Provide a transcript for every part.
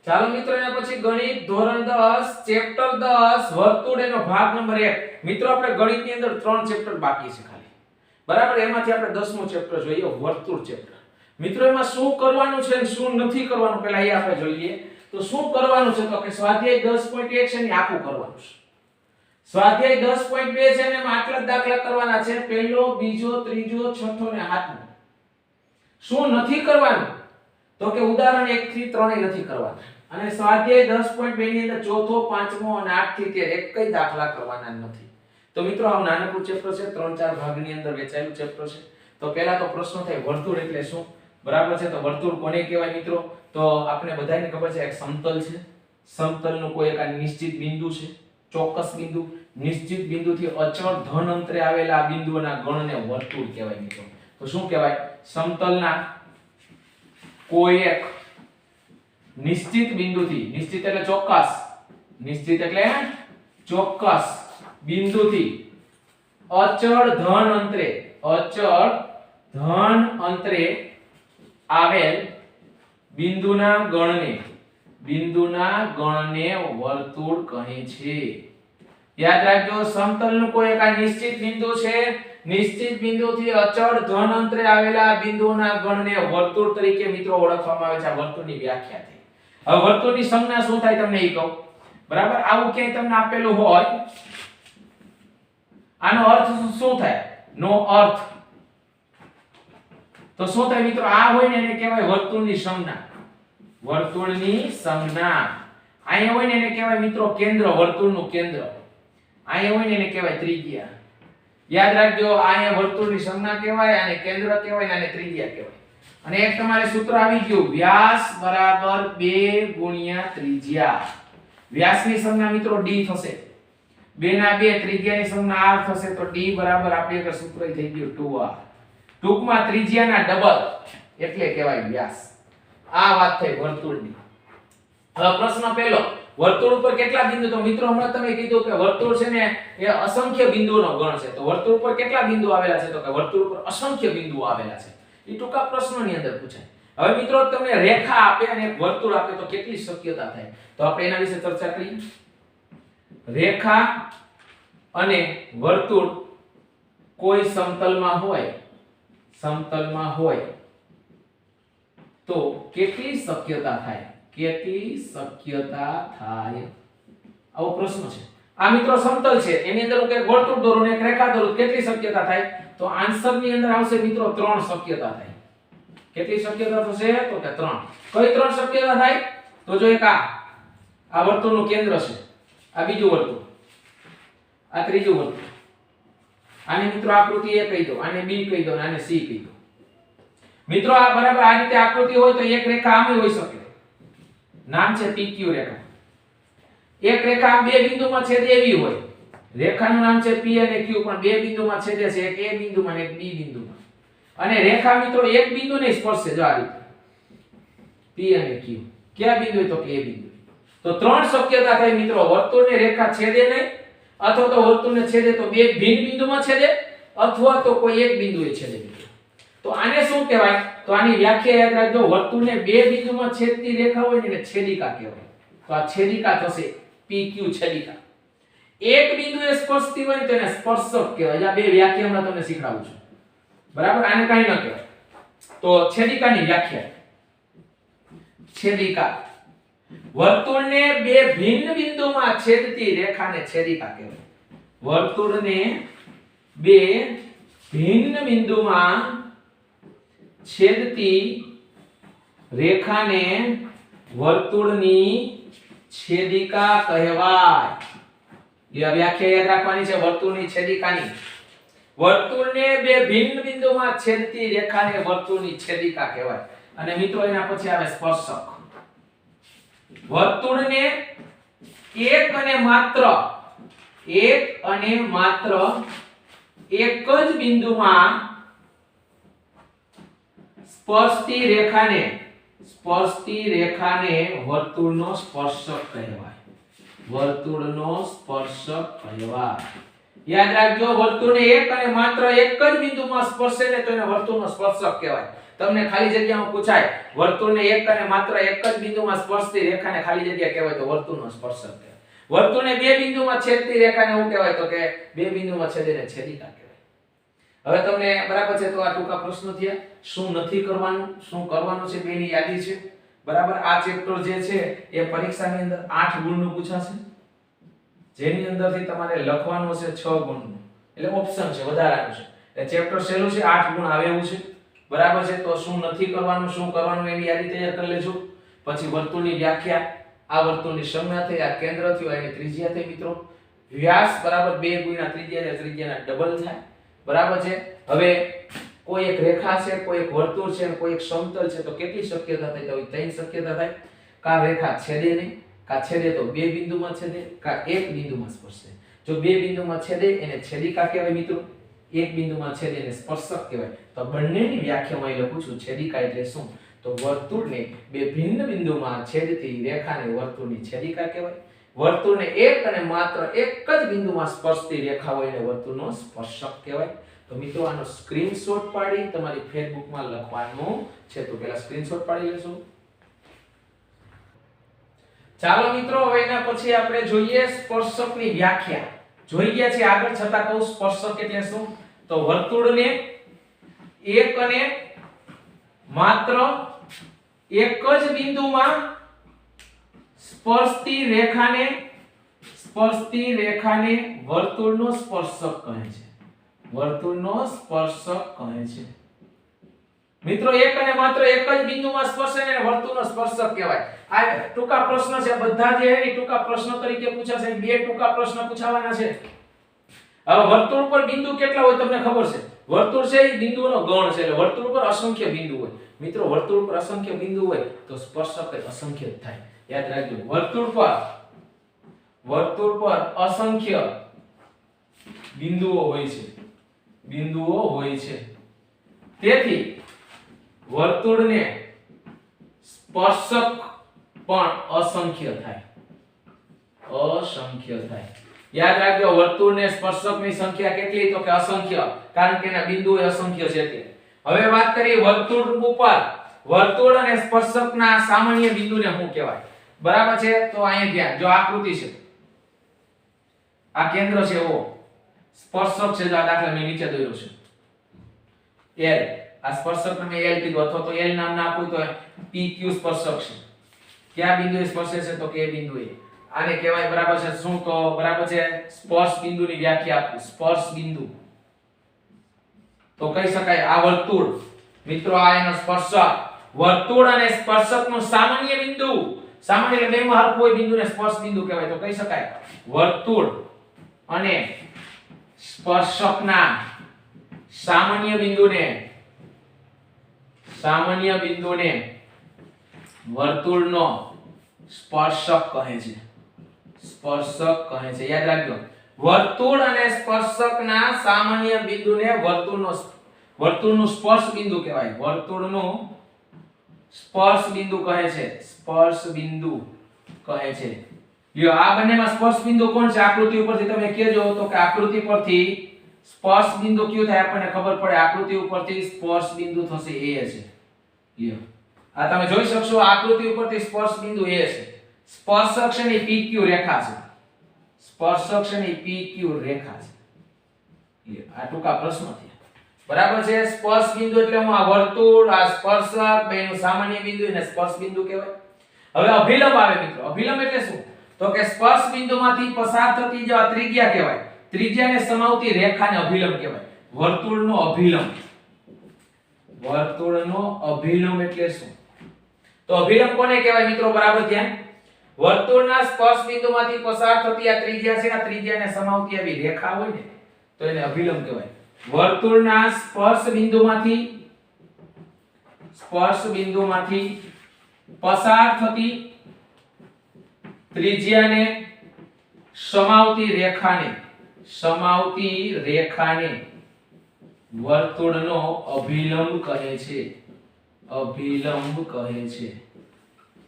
ચાલો મિત્રો એના પછી ગણિત ધોરણ 10 ચેપ્ટર 10 વર્તુળ એનો ભાગ નંબર 1 મિત્રો આપણે ગણિતની અંદર 3 ચેપ્ટર બાકી છે ખાલી બરાબર એમાંથી આપણે 10મો ચેપ્ટર જોઈએ વર્તુળ ચેપ્ટર મિત્રો એમાં શું કરવાનું છે અને શું નથી કરવાનું પહેલા એ આપણે જોઈએ તો શું કરવાનું છે તો કે સ્વાધ્યાય 10.1 છે ને આખું કરવાનું છે સ્વાધ્યાય 10.2 છે ને એમાં આટલા દાખલા કરવાના છે પહેલો બીજો ત્રીજો છઠ્ઠો ને સાતમો શું નથી કરવાનું તો કે ઉદાહરણ 1 થી 3 નથી કરવાના અને સ્વાધ્યાય 10.2 ની અંદર ચોથો પાંચમો અને 8 થી 13 એક કઈ દાખલા કરવાના નથી તો મિત્રો આ નાનકડું ચેપ્ટર છે 3-4 ભાગની અંદર વહેંચાયેલું ચેપ્ટર છે તો પહેલા તો પ્રશ્ન થાય વર્તુળ એટલે શું બરાબર છે તો વર્તુળ કોને કહેવાય મિત્રો તો આપણે બધાને ખબર છે એક સમતલ છે સમતલનું કોઈ એક નિશ્ચિત બિંદુ છે ચોક્કસ બિંદુ નિશ્ચિત બિંદુથી અચળ ધન અંતરે આવેલા આ બિંદુઓના ગણને વર્તુળ કહેવાય મિત્રો તો શું કહેવાય સમતલના કોઈ એક નિશ્ચિત બિંદુથી નિશ્ચિત એટલે ચોક્કસ નિશ્ચિત એટલે ચોક્કસ બિંદુથી અચળ ધન અંતરે આવેલ બિંદુના ગણને વર્તુળ કહે છે યાદ રાખજો સમતલનું કોઈ એક નિશ્ચિત બિંદુ છે નિશ્ચિત બિંદુથી અચળ ધન અંતરે આવેલા બિંદુઓના ગણને વર્તુળ તરીકે મિત્રો ઓળખવામાં આવે છે આ વર્તુળની વ્યાખ્યા થઈ હવે વર્તુળની સંજ્ઞા શું થાય તમને એ કહું બરાબર આવું ક્યાંય તમને આપેલું હોય આનો અર્થ શું થાય નો અર્થ તો શું થાય મિત્રો આ હોય ને એને કહેવાય વર્તુળની સંજ્ઞા અહીંયા હોય ને એને કહેવાય મિત્રો કેન્દ્ર વર્તુળનું કેન્દ્ર અહીંયા હોય ને એને કહેવાય ત્રિજ્યા યાદ રાખજો અહીંયા વર્તુળની સંજ્ઞા કહેવાય અને કેન્દ્ર કહેવાય અને ત્રિજ્યા કહેવાય અને એક તમારે સૂત્ર આવી ગયું વ્યાસ બરાબર 2 ગુણ્યા ત્રિજ્યા વ્યાસની સંજ્ઞા મિત્રો d થશે 2 ના 2 ત્રિજ્યાની સંજ્ઞા r થશે તો d બરાબર આપણે એક સૂત્ર થઈ ગયું 2r ટૂંકમાં ત્રિજ્યાના ડબલ એટલે કહેવાય વ્યાસ આ વાત થઈ વર્તુળની હવે પ્રશ્ન પહેલો વર્તુળ ઉપર કેટલા બિંદુ તો મિત્રો હમણાં તમે કીધું કે વર્તુળ છે ને એ અસંખ્ય બિંદુઓનો ગણ છે તો વર્તુળ ઉપર કેટલા બિંદુ આવેલા છે તો કે વર્તુળ ઉપર અસંખ્ય બિંદુઓ આવેલા છે એ ટૂંકા પ્રશ્નોની અંદર પૂછાય હવે મિત્રો તમને રેખા આપે અને એક વર્તુળ આપે તો કેટલી શક્યતા થાય તો આપણે એના વિશે ચર્ચા કરીએ રેખા અને વર્તુળ કોઈ સમતલમાં હોય તો કેટલી શક્યતા થાય આવો પ્રશ્ન છે આ મિત્રો સમતલ છે એની અંદર હું એક વર્તુળ દોરું ને એક રેખા દોરું કેટલી શક્યતા થાય તો આન્સર ની અંદર આવશે મિત્રો 3 શક્યતા થાય કેટલી શક્યતા થશે તો કે 3 કઈ 3 શક્યતા થાય તો જો એક આ વર્તુળનું કેન્દ્ર છે આ બીજું વર્તુળ આ ત્રીજું વર્તુળ આને મિત્રો આકૃતિ A કહી દો આને B કહી દો અને આને C કહી દો મિત્રો આ બરાબર આ રીતે આકૃતિ હોય તો એક રેખા આમ હોઈ શકે નામ છે PQ રેખા એક રેખા બે બિંદુમાં છેદે એવી હોય રેખાનું નામ છે P અને Q પણ બે બિંદુમાં છેદે છે એક A બિંદુમાં અને એક B બિંદુમાં અને રેખા મિત્રો એક બિંદુને સ્પર્શે જો આ રીતે P અને Q કયા બિંદુ તો કે A બિંદુ તો 3 શક્યતા થાય મિત્રો વર્તુળને રેખા છેદે નહીં અથવા તો વર્તુળને છેદે તો બે ભિન્ન બિંદુમાં છેદે અથવા તો કોઈ એક બિંદુએ છેદે તો આને શું કહેવાય તો આની વ્યાખ્યા યાદ રાખજો વર્તુળને બે બિંદુમાં છેદતી રેખા હોય ને એને છેદિકા કહેવાય તો આ છેદિકા થશે PQ છેદિકા એક બિંદુએ સ્પર્શતી હોય તેને સ્પર્શક કહેવાય આ બે વ્યાખ્યા હમણાં તમને શીખડાવું છું બરાબર આને કાઈ ન કહેવાય તો છેદિકાની વ્યાખ્યા છેદિકા વર્તુળને બે ભિન્ન બિંદુમાં છેદતી રેખાને છેદિકા કહેવાય વર્તુળને બે ભિન્ન બિંદુમાં છેદતી રેખાને વર્તુળની છેદિકા કહેવાય એ વ્યાખ્યા યાદ રાખવાની છે વર્તુળની છેદિકાની વર્તુળને બે ભિન્ન બિંદુમાં છેદતી રેખાને વર્તુળની છેદિકા કહેવાય અને મિત્રો એના પછી આવે સ્પર્શક વર્તુળને એક અને માત્ર એક જ બિંદુમાં સ્પર્શતી રેખાને વર્તુળનો સ્પર્શક કહેવાય યાદ રાખજો વર્તુળને એક અને માત્ર એક જ બિંદુમાં સ્પર્શે ને તો એને વર્તુળનો સ્પર્શક કહેવાય તમને ખાલી જગ્યામાં પૂછાય વર્તુળને એક અને માત્ર એક જ બિંદુમાં સ્પર્શતી રેખાને ખાલી જગ્યા કહેવાય તો વર્તુળનો સ્પર્શક કહેવાય. વર્તુળને બે બિંદુમાં છેદતી રેખાને શું કહેવાય તો કે બે બિંદુમાં છેદીને છેદિકા કહેવાય. હવે તમને બરાબર છે તો આ ટૂંકા પ્રશ્નો થયા. શું નથી કરવાનું, શું કરવાનું છે, બેની યાદી છે. બરાબર. આ ચેપ્ટર જે છે એ પરીક્ષાની અંદર 8 ગુણનું પૂછાશે, જેની અંદરથી તમારે લખવાનું છે 6 ગુણનું, એટલે ઓપ્શન છે, વધારાનું છે. એટલે ચેપ્ટર સહેલું છે, 8 ગુણ આવે એવું છે. બરાબર છે. તો શું નથી કરવાનું, શું કરવાનું એની યાદી તૈયાર કરી લેજો. પછી વર્તુળની વ્યાખ્યા, આ વર્તુળની સંજ્ઞા થઈ, આ કેન્દ્ર થયું, એની ત્રિજ્યા થઈ મિત્રો. વ્યાસ બરાબર 2 ગુણ્યા ત્રિજ્યા, ત્રિજ્યાના ડબલ થાય. બરાબર છે. હવે કોઈ એક રેખા છે, કોઈ એક વર્તુળ છે, કોઈ એક સમતલ છે, તો કેટલી શક્યતા થાય? તો 3 શક્યતા થાય. કા રેખા છેદે નહીં, કા છેદે તો બે બિંદુમાં છેદે, કા એક બિંદુમાં સ્પર્શે. જો બે બિંદુમાં છેદે એને છેદિકા કહેવાય મિત્રો, એક બિંદુમાં છેદે એને સ્પર્શક કહેવાય. તો બંનેની વ્યાખ્યામાં એ લખું છું. છેદિકા એટલે શું? તો વર્તુળને બે ભિન્ન બિંદુમાં છેદતી રેખાને વર્તુળની છેદિકા કહેવાય. વર્તુળને એક અને માત્ર એક જ બિંદુમાં સ્પર્શતી રેખા હોય એને વર્તુળનો સ્પર્શક કહેવાય. તો મિત્રો આનો સ્ક્રીનશોટ પાડી તમારી ફેસબુકમાં લખવાનું છે. તો પહેલા સ્ક્રીનશોટ પાડી લેશો. ચાલો મિત્રો, હવે એના પછી આપણે જોઈએ સ્પર્શકની વ્યાખ્યા. જોઈ ગયા છે આગળ, છતાં કહું સ્પર્શક એટલે શું? તો વર્તુળને એક અને માત્ર એક જ બિંદુમાં સ્પર્શતી રેખાને વર્તુળનો સ્પર્શક કહે છે. વર્તુળનો સ્પર્શક કહે છે મિત્રો. એક અને માત્ર એક જ બિંદુમાં સ્પર્શે ને વર્તુળનો સ્પર્શક કહેવાય. આ ટૂંકા પ્રશ્ન છે, બધા જે છે એ ટૂંકા પ્રશ્ન તરીકે પૂછાશે. બે ટૂંકા પ્રશ્ન પૂછાવાના છે. હવે વર્તુળ પર બિંદુ કેટલા હોય તમને ખબર છે? વર્તુળ છે એ બિંદુનો ગણ છે, એટલે વર્તુળ પર અસંખ્ય બિંદુ હોય. મિત્રો વર્તુળ પર અસંખ્ય બિંદુ હોય તો સ્પર્શક અસંખ્ય જ થાય. યાદ રાખજો, વર્તુળ પર અસંખ્ય બિંદુઓ હોય છે. તેથી વર્તુળને સ્પર્શક પણ અસંખ્ય થાય. યાદ રાખજો, વર્તુળને સ્પર્શકની સંખ્યા કેટલી? તો કે અસંખ્ય, કારણ કે એના બિંદુઓ અસંખ્ય છે તે. હવે વાત કરીએ વર્તુળ ઉપર. વર્તુળ અને સ્પર્શકના સામાન્ય બિંદુને શું કહેવાય? બરાબર છે. તો અહીંયા ધ્યાન, જો આકૃતિ છે, આ કેન્દ્ર છે, ઓ સ્પર્શક છે, આ દાખલા મેં નીચે દોર્યો છે L. આ સ્પર્શકને મેં L કીધું, અથવા તો L નામ ના આપ્યું તો PQ સ્પર્શક છે. કયા બિંદુએ સ્પર્શે છે? તો કે બિંદુએ. આને કહેવાય બરાબર છે શું? તો બરાબર છે સ્પર્શ બિંદુની વ્યાખ્યા આપું. સ્પર્શ બિંદુ તો કહી શકાય આ વર્તુળ. મિત્રો આ એનો સ્પર્શક. વર્તુળ અને સ્પર્શકનું સામાન્ય બિંદુ, સામાન્ય એટલે બેમાં હરખું હોય બિંદુને સ્પર્શ બિંદુ કહેવાય. તો કહી શકાય વર્તુળ અને સ્પર્શકના સામાન્ય બિંદુને વર્તુળનો સ્પર્શક કહે છે. યાદ રાખજો, વર્તુળ અને સ્પર્શકના સામાન્ય બિંદુને વર્તુળનું સ્પર્શ બિંદુ કહેવાય. વર્તુળનું સ્પર્શ બિંદુ કહે છે. લ્યો, આ બંનેમાં સ્પર્શ બિંદુ કોણ છે? આકૃતિ ઉપરથી તમે કહેજો. તો કે આકૃતિ પરથી સ્પર્શ બિંદુ કયું થાય આપણને ખબર પડે. આકૃતિ ઉપરથી સ્પર્શ બિંદુ થશે A છે. લ્યો, આ તમે જોઈ શકશો, આકૃતિ ઉપરથી સ્પર્શ બિંદુ A છે. સ્પર્શક છે ને PQ રેખા છે. લ્યો, આ ટૂંકા પ્રશ્નો થયા. બરાબર છે. સ્પર્શ બિંદુ એટલે હું આ વર્તુળ, આ સ્પર્શક બેનું સામાન્ય બિંદુ એને સ્પર્શ બિંદુ કહેવાય. હવે અભિલંબ આવે મિત્રો. અભિલંબ એટલે શું? તો કે સ્પર્શ બિંદુમાંથી પસાર થતી જે ત્રિજ્યા કહેવાય. ત્રિજ્યાને સમાવતી રેખાને અભિલંબ કહેવાય. વર્તુળનો અભિલંબ એટલે શું? તો અભિલંબ કોને કહેવાય મિત્રો? બરાબર ધ્યાન. વર્તુળના સ્પર્શ બિંદુમાંથી પસાર થતી આ ત્રિજ્યા છે, આ ત્રિજ્યાને સમાવતી આવી રેખા હોય ને તો એને અભિલંબ કહેવાય. વર્તુળના સ્પર્શ બિંદુમાંથી પસાર થતી ત્રિજ્યાને સમાવતી રેખાને વર્તુળનો અભિલંબ કહે છે.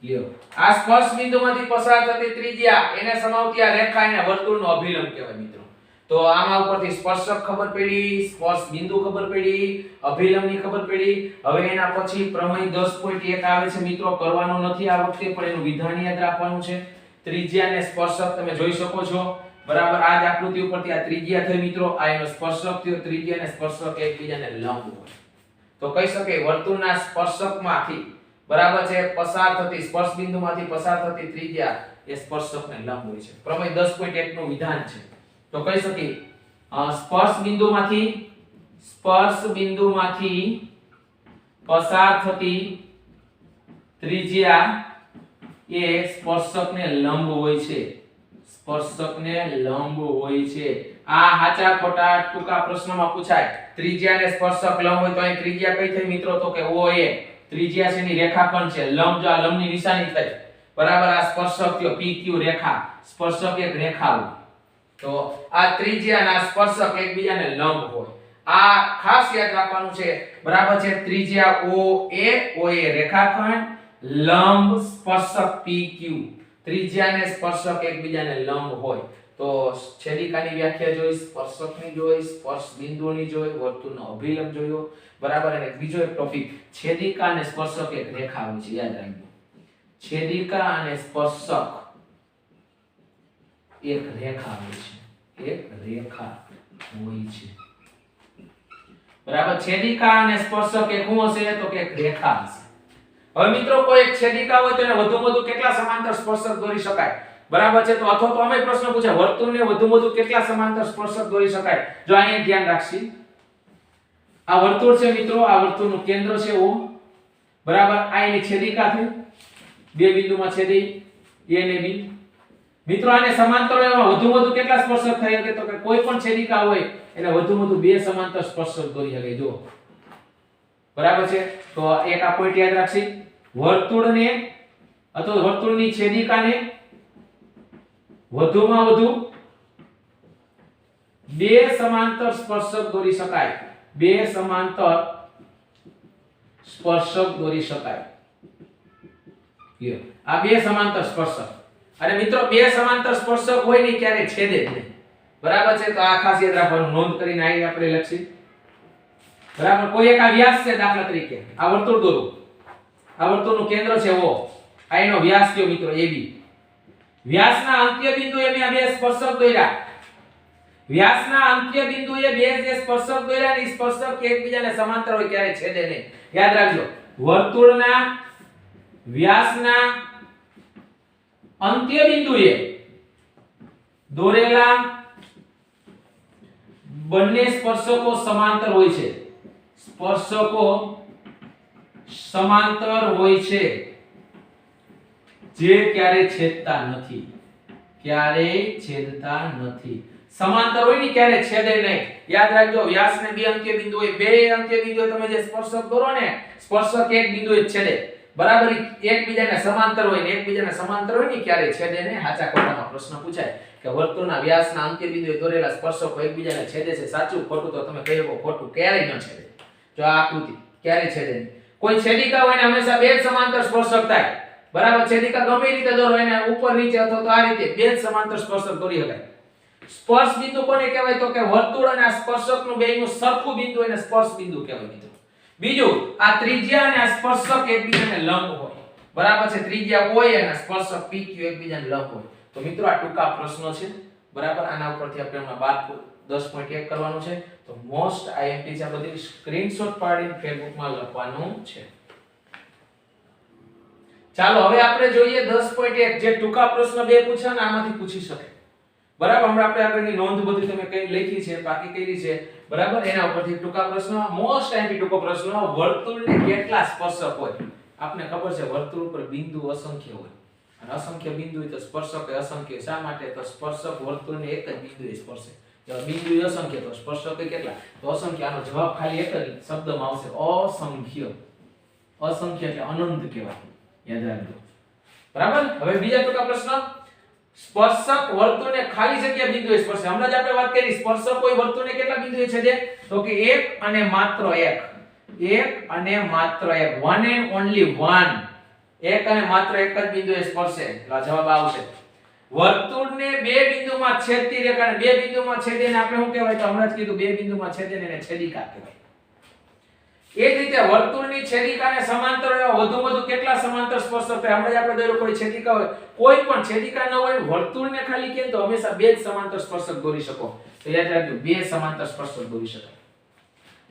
લ્યો, આ સ્પર્શ બિંદુમાંથી પસાર થતી ત્રિજ્યા એને સમાવતી આ રેખા એને વર્તુળનો અભિલંબ કહેવાય મિત્રો. તો આમાં ઉપરથી સ્પર્શક ખબર પડી, સ્પર્શ બિંદુ ખબર પડી, અભિલંબની ખબર પડી. હવે એના પછી પ્રમેય 10.1 આવે છે મિત્રો, કરવાનો નથી આ વખતે, પણ એનું વિધાન યાદ રાખવાનું છે. ત્રિજ્યા અને સ્પર્શક તમે જોઈ શકો છો, બરાબર. આ જ આકૃતિ ઉપરથી આ ત્રિજ્યા થઈ મિત્રો, આ એનો સ્પર્શક થયો. ત્રિજ્યા અને સ્પર્શક એકબીજાને લંબ હોય તો કહી શકાય વર્તુળના સ્પર્શકમાંથી, બરાબર છે, પસાર થતી સ્પર્શ બિંદુમાંથી પસાર થતી ત્રિજ્યા એ સ્પર્શકને લંબ હોય છે. પ્રમેય 10.1 નું વિધાન છે. તો કહી શકીએ સ્પર્શ બિંદુમાંથી પસાર થતી ત્રિજ્યા એ સ્પર્શકને લંબ હોય છે. સ્પર્શકને લંબ હોય છે. આ સાચા ખોટા ટૂંકા પ્રશ્નમાં પૂછાય. ત્રિજ્યા અને સ્પર્શક લંબ હોય તો અહીં ત્રિજ્યા કઈ થઈ મિત્રો, તો કે OA. ત્રિજ્યા છે ની રેખાખંડ છે. લંબ જો આ લંબની નિશાની થઈ, બરાબર. આ સ્પર્શક થયો PQ રેખા, સ્પર્શક એક રેખા હોય. તો આ ત્રિજ્યા અને આ સ્પર્શક એકબીજાને લંબ હોય. આ ખાસ યાદ રાખવાનું છે, બરાબર છે. ત્રિજ્યા OA રેખાખંડ, લંબ સ્પર્શક PQ. ત્રિજ્યા અને સ્પર્શક એકબીજાને લંબ હોય તો છેદિકાની વ્યાખ્યા જોઈ, સ્પર્શકની જોઈ, સ્પર્શ બિંદુની જોઈ, વર્તુળનો અભિલંબ જોયો, બરાબર. અને બીજો એક ટોપિક, છેદિકા અને સ્પર્શક એક રેખા હોય છે, યાદ રાખજો. છેદિકા અને સ્પર્શક એક રેખા હોય છે. એક રેખા હોય છે, બરાબર. છેદિકા અને સ્પર્શક એક શું હશે, તો કે એક રેખા હશે. હવે મિત્રો કોઈ એક છેદિકા હોય તો એને વધુમાં વધુ કેટલા સમાંતર સ્પર્શક દોરી શકાય, બરાબર છે. તો અથવા તો અમે પ્રશ્ન પૂછે વર્તુળને વધુમાં વધુ કેટલા સમાંતર સ્પર્શક દોરી શકાય. જો અહીંયા ધ્યાન રાખશી, આ વર્તુળ છે મિત્રો, આ વર્તુળનું કેન્દ્ર છે O, બરાબર. આ એની છેદિકા થઈ, બે બિંદુમાં છેદી A અને B. મિત્રો આને સમાંતર એમાં વધુમાં વધુ કેટલા સ્પર્શક થઈ શકે, તો કે કોઈ પણ છેદિકા હોય એને વધુમાં વધુ બે સમાંતર સ્પર્શક દોરી શકે. જો બરાબર છે. તો એક આ પોઈન્ટ યાદ રાખશી, વર્તુળને અથવા વર્તુળની છેદિકાને વધુમાં વધુ બે સમાંતર સ્પર્શક દોરી શકાય. બે સમાંતર સ્પર્શક દોરી શકાય. આ બે સમાંતર સ્પર્શક. અને મિત્રો બે સમાંતર સ્પર્શક હોય ને ક્યારે છેદે જ નહીં, બરાબર છે. તો આ ખાસ યાદ રાખવાનું, નોંધ કરીને અહીં આપણે લખી, બરાબર. કોઈ એક આ વ્યાસ છે, દાખલા તરીકે આ વર્તુળ દોરો, આ વર્તુળનું કેન્દ્ર છે O, આ એનો વ્યાસ કયો મિત્રો AB. વ્યાસના અંત્ય બિંદુએ મેં આ બે સ્પર્શક દોર્યા. વ્યાસના અંત્ય બિંદુએ બે જે સ્પર્શક દોર્યા ને સ્પર્શક એકબીજાને સમાંતર હોય ક્યારે છેદે નહીં. યાદ રાખજો, વર્તુળના વ્યાસના અંત્ય બિંદુએ દોરેલા બંને સ્પર્શકો સમાંતર હોય છે. સ્પર્શકો સમાંતર હોય છે, જે ક્યારે છેદતા નથી. ક્યારે છેદતા નથી. સમાંતર હોય ને ક્યારે છેદે નહીં. યાદ રાખજો, વ્યાસને બે અંત્ય બિંદુ હોય, બે અંત્ય બિંદુએ તમે જે સ્પર્શક દોરો ને, સ્પર્શક એક બિંદુએ જ છેદે, બરાબર. એકબીજાને સમાંતર હોય ને એકબીજાને સમાંતર હોય ને ક્યારે છેદે નહીં. સાચા ખોટામાં પ્રશ્ન પૂછાય કે વર્તુળના વ્યાસના અંત્ય બિંદુએ દોરેલા સ્પર્શકો એકબીજાને છેદે છે. સાચું ખોટું તો તમે કહી શકો ખોટું, ક્યારેય ન છેદે. જો આ આકૃતિ ક્યારે છેદે નહીં. કોઈ છેદિકા હોય ને હંમેશા બે જ સમાંતર સ્પર્શક થાય, બરાબર. છેદિકા ગમે રીતે દોરો, એને ઉપર નીચે અથવા તો આ રીતે બે જ સમાંતર સ્પર્શક દોરી શકાય. સ્પર્શ બિંદુ કોને કહેવાય, તો કે વર્તુળ અને આ સ્પર્શકનું બેયનું સરખું બિંદુ એને સ્પર્શ બિંદુ કહેવાય મિત્રો. બીજું, આ ત્રિજ્યા અને આ સ્પર્શક એકબીજાને લંબ હોય, બરાબર છે. ત્રિજ્યા હોય અને સ્પર્શક PQ એકબીજાને લંબ હોય. તો મિત્રો આ ટૂંકા પ્રશ્નો છે, બરાબર. આના ઉપરથી આપણે હમણાં 10.1 કરવાનું છે. તો મોસ્ટ IMP છે, આ બધી સ્ક્રીનશોટ પાડીને ફેસબુકમાં લખવાનું છે. ચાલો હવે આપણે જોઈએ 10.1 જે ટૂંકા પ્રશ્ન બે પૂછ્યા ને આમાંથી પૂછી શકે, બરાબર. હમણાં આપણે આગળની નોંધ બધી તમે કઈ લખી છે, બાકી કરી છે, બરાબર. એના ઉપરથી ટૂંકા પ્રશ્ન, મોસ્ટ IMP ટૂંકો પ્રશ્ન, વર્તુળને કેટલા સ્પર્શક હોય. આપને ખબર છે વર્તુળ ઉપર બિંદુ અસંખ્ય હોય, અને અસંખ્ય બિંદુ હોય તો સ્પર્શક એ અસંખ્ય. શા માટે, તો સ્પર્શક વર્તુળને એક જ બિંદુએ સ્પર્શે. જો બિંદુ અસંખ્ય તો સ્પર્શક કેટલા, તો અસંખ્ય. આનો જવાબ ખાલી એક જ શબ્દમાં આવશે, અસંખ્ય. અસંખ્ય એટલે અનંત કહેવાય, યાદ રાખજો, બરાબર. હવે બીજા ટૂંકા પ્રશ્ન, સ્પર્શક વર્તુળને ખાલી જગ્યા બિંદુએ સ્પર્શે. હમણાં જ આપણે વાત કરી, સ્પર્શક કોઈ વર્તુળને કેટલા બિંદુએ છેદે, તો કે એક અને માત્ર એક. એક અને માત્ર એક, one and only one. એક અને માત્ર એક જ બિંદુએ સ્પર્શે. તો આ જવાબ આવશે. વર્તુળને બે બિંદુમાં છેદતી રેખાને બે બિંદુમાં છેદીને આપણે શું કહેવાય? તો હમણાં જ કીધું બે બિંદુમાં છેદીને એને છેદિકા કહેવાય. એ જ રીતે વર્તુળની છેદિકાને સમાંતર એવા વધુ કેટલા સમાંતર સ્પર્શક થાય? હમણાં આપણે દોર્યો કોઈ છેદિકા હોય, કોઈ પણ છેદિકા ન હોય, વર્તુળને ખાલી કેમ તો હંમેશા બે જ સમાંતર સ્પર્શક દોરી શકો. તો યાદ રાખજો, બે સમાંતર સ્પર્શક દોરી શકાય.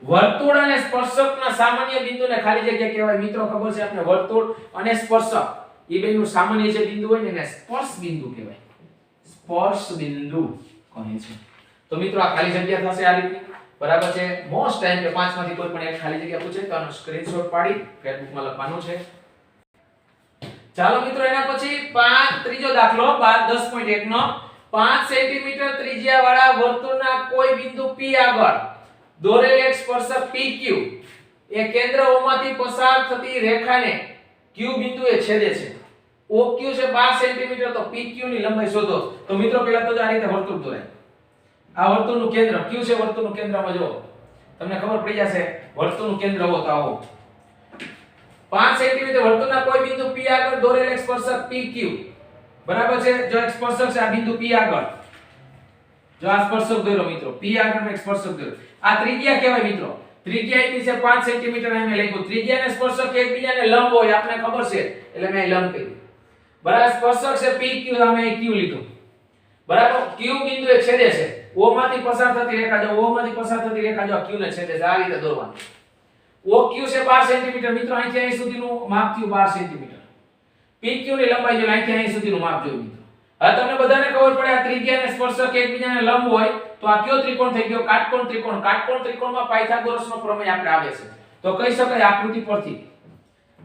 વર્તુળ અને સ્પર્શકના સામાન્ય બિંદુને ખાલી જગ્યા કહેવાય. મિત્રો ખબર છે આપણે, વર્તુળ અને સ્પર્શક એ બેનું સામાન્ય જે બિંદુ હોય ને એને સ્પર્શ બિંદુ કહેવાય. સ્પર્શ બિંદુ કહે છે. તો મિત્રો આ ખાલી જગ્યા થશે આ રીતની. બરાબર છે. મોસ્ટ ટાઈમ કે 5 માંથી કોઈ પણ એક ખાલી જગ્યા પૂછે તો આનો સ્ક્રીનશોટ પાડી ફેસબુક માં લખવાનું છે. ચાલો મિત્રો એના પછી ત્રીજો દાખલો 10.1 નો 5 સેન્ટીમીટર ત્રિજ્યા વાળા વર્તુળના કોઈ બિંદુ P આગળ દોરેલ એક સ્પર્શક PQ એ કેન્દ્ર O માંથી પસાર થતી રેખાને Q બિંદુએ છેદે છે. OQ છે 12 સેન્ટીમીટર, તો PQ ની લંબાઈ શોધો. તો મિત્રો પહેલા તો આ રીતે વર્તુળ દોરાય. આ વર્તુળનું કેન્દ્ર Q છે. વર્તુળનું કેન્દ્રમાં જો તમને ખબર પડી જશે વર્તુળનું કેન્દ્ર હો તો આવો 5 સેન્ટીમીટર વર્તુળના કોઈ બિંદુ P આગળ દોરેલ એક સ્પર્શક PQ. બરાબર છે. જો એક સ્પર્શક છે આ બિંદુ P આગળ, જો આ સ્પર્શક દોર્યો મિત્રો, P આગળ એક સ્પર્શક દોર્યો. આ ત્રિજ્યા કહેવાય મિત્રો. ત્રિજ્યા આપી છે 5 સેન્ટીમીટર. અહીં લખ્યું ત્રિજ્યા અને સ્પર્શક એકબીજાને લંબ હોય, આપણે ખબર છે એટલે મેં લંબ કર્યું. બરાબર. સ્પર્શક છે PQ, અમે Q લીધું. બરાબર. Q બિંદુએ છેદે છે. O માંથી પસાર થતી રેખા, જો O માંથી પસાર થતી રેખા જો Q ને છેદે છે. આ રીતે દોરવાનું. OQ છે 12 સેન્ટીમીટર. મિત્રો અહીંથી અહીં સુધીનું માપ થયું 12 સેન્ટીમીટર. PQ ની લંબાઈ જો અહીંથી અહીં સુધીનું માપ જોયું મિત્રો. હવે તમને બધાને ખબર પડે આ ત્રિજ્યા અને સ્પર્શક એકબીજાને લંબ હોય તો આ કયો ત્રિકોણ થઈ ગયો? કાટકોણ ત્રિકોણ. કાટકોણ ત્રિકોણમાં પાયથાગોરસનો પ્રમેય આપણે આવે છે. તો કહી શકાય આકૃતિ પરથી,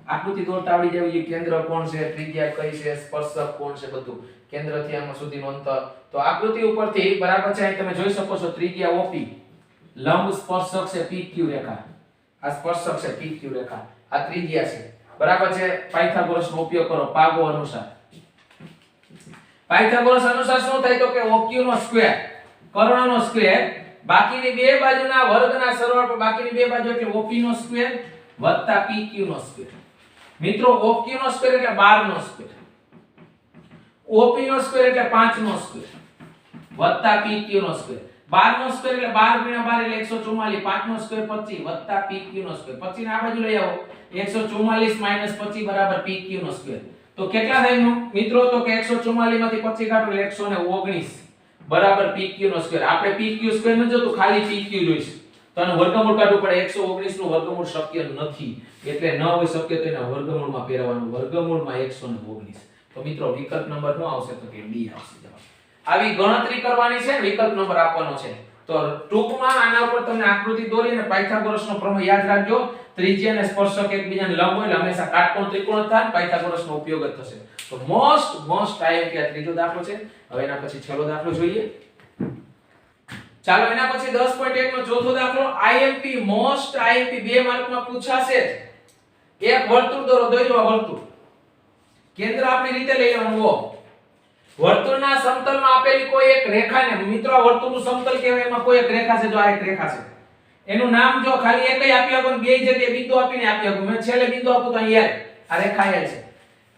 આકૃતિ દોરતા આવડી જવી જોઈએ. કેન્દ્ર કોણ છે, ત્રિજ્યા કઈ છે, સ્પર્શક કોણ છે, બધું કેન્દ્રથી આમાં સુધીનું અંતર. તો આકૃતિ ઉપરથી બરાબર છે અહીં તમે જોઈ શકો છો ત્રિજ્યા OP, લંબ સ્પર્શક છે PQ રેખા, આ સ્પર્શક છે PQ રેખા, આ ત્રિજ્યા છે. બરાબર છે. પાયથાગોરસનો ઉપયોગ કરો પાગો અનુસાર. પાયથાગોરસ અનુસાર શું થાય તો કે OQ નો સ્ક્વેર, કર્ણનો સ્ક્વેર, બાકીની બે બાજુના વર્ગના સરવાળો પર બાકીની બે બાજુ એટલે OP નો સ્ક્વેર વત્તા PQ નો સ્ક્વેર. મિત્રો OQ નો સ્ક્વેર એટલે 12 નો સ્ક્વેર, OP નો સ્ક્વેર એટલે 5 નો સ્ક્વેર વત્તા PQ નો સ્ક્વેર. 12 નો સ્ક્વેર એટલે 12 * 12 એટલે 144, 5 નો સ્ક્વેર 25 વત્તા PQ નો સ્ક્વેર. 25 ને આ બાજુ લઈ આવો, 144 - 25 બરાબર PQ નો સ્ક્વેર. તો કેટલા થાય મિત્રો? તો કે 144 માંથી 25 કાઢો એટલે 119 બરાબર PQ નો સ્ક્વેર. આપણે PQ સ્ક્વેર ન જોતું, ખાલી PQ જોઈશું. તો આનું વર્ગમૂળ કાઢવું પડે. 119 નું વર્ગમૂળ શક્ય નથી, એટલે ન હોય શક્ય તો એના વર્ગમૂળમાં ફેરવવાનું. વર્ગમૂળમાં 119. તો મિત્રો વિકલ્પ નંબર નો આવશે તો કે ડી આવશે જવાબ. આવી ગણતરી કરવાની છે, વિકલ્પ નંબર આપવાનો છે. તો ટૂંકમાં આના ઉપર તમને આકૃતિ દોરી અને પાયથાગોરસનો પ્રમેય યાદ રાખજો. ત્રિજ્યા અને સ્પર્શક એકબીજાને લંબ હોય એટલે હંમેશા કાટકોણ ત્રિકોણ જ થાય, પાયથાગોરસનો ઉપયોગ જ થશે. તો મોસ્ટ ટાઈમ કે ત્રીજો દાખલો છે. હવે એના પછી છેલ્લો દાખલો જોઈએ. ચાલો એના પછી 10.1 નો ચોથો દાખલો. IMP most IMP 2 માર્કમાં પૂછાશે. એક વર્તુળ દોરો, દોર્યું આ વર્તુળ. કેન્દ્ર આપણી રીતે લઈ લેવાનું હો. વર્તુળના સમતલમાં આપેલી કોઈ એક રેખાને, મિત્રો આ વર્તુળનું સમતલ કહેવાય, એમાં કોઈ એક રેખા છે. જો આ એક રેખા છે, એનું નામ જો ખાલી એકય આપી આપો, બે જગ્યાએ બિંદુ આપીને આપી આપો. મેં છેલ્લે બિંદુ આપું તો અહીં આ રેખા L છે.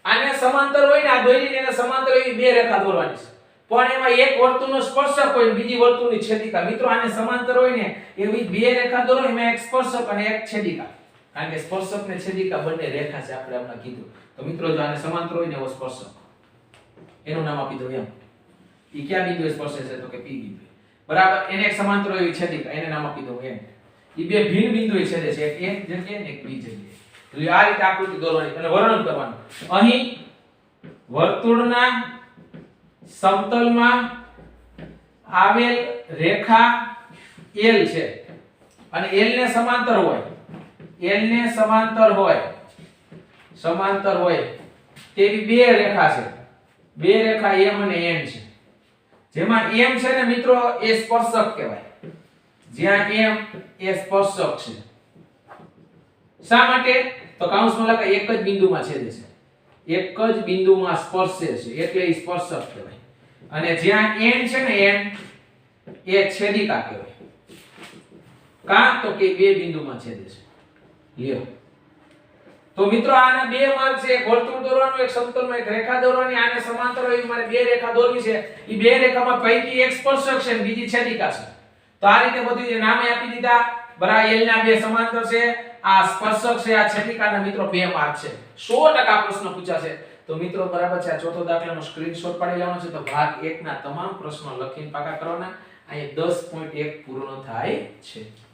આને સમાંતર હોય ને, આ દોરીને એને સમાંતર એવી બે રેખા દોરવાની છે. પણ એમાં એક વર્તુળનો સ્પર્શક હોય ને બીજી વર્તુળની છેદિકા. મિત્રો આને સમાંતર હોય ને એવી બે રેખા દોરો, એમાં એક સ્પર્શક અને એક છેદિકા. કારણ કે સ્પર્શક ને છેદિકા બંને રેખા છે, આપણે હમણાં કીધું. તો મિત્રો જો આને સમાંતર હોય ને એવો સ્પર્શક, એનું નામ આપી દો એમ. ઈ કયા બિંદુએ સ્પર્શે છે તો કે P બિંદુએ. બરાબર. એને એક સમાંતર હોય એવી છેદિકા, એને નામ આપી દો એમ. ઈ બે ભિન્ન બિંદુએ છેદે છે, એક જગ્યાએ ને એક બીજી જગ્યાએ. તો આ રીતે આકૃતિ દોરવાની અને વર્ણન કરવાનું. અહીં વર્તુળના સમતલમાં આવેલ રેખા L છે અને L ને સમાંતર હોય, L ને સમાંતર હોય તેવી બે રેખા છે. બે રેખા M અને N છે. જેમાં M છે ને મિત્રો એ સ્પર્શક કહેવાય. જ્યાં M એ સ્પર્શક છે. શા માટે? તો કૌંસમાં લખાય એક જ બિંદુમાં છેદે છે, એક જ બિંદુમાં સ્પર્શે છે એટલે એ સ્પર્શક કહેવાય. અને જ્યાં N છે ને N એ છેદિકા કહેવાય. કા તો કે બે બિંદુમાં છેદે છે. લ્યો તો મિત્રો આના બે માર્ગ છે, એક વર્તુળ દોરવાનું, એક સમતલમાં એક રેખા દોરવાની. આને સમાંતર હોય મારે બે રેખા દોરવી છે. ઈ બે રેખામાં પૈકી એક સ્પર્શક છે અને બીજી છેદિકા છે. તો આ રીતે બધું નામે આપી દીધા. બરાબર, L ના બે સમાંતર છે, આ સ્પર્શક છે, આ છેદિકાના મિત્રો બે માર્ગ છે. 100% પ્રશ્ન પૂછાશે. તો મિત્રો બરાબર છે, આ ચોથો દાખલાનો સ્ક્રીનશોટ પાડી લેવાનો છે. તો ભાગ 1 ના તમામ પ્રશ્નો લખીને પાકા કરવાના. અહીંયા 10.1 પૂર્ણ થાય છે.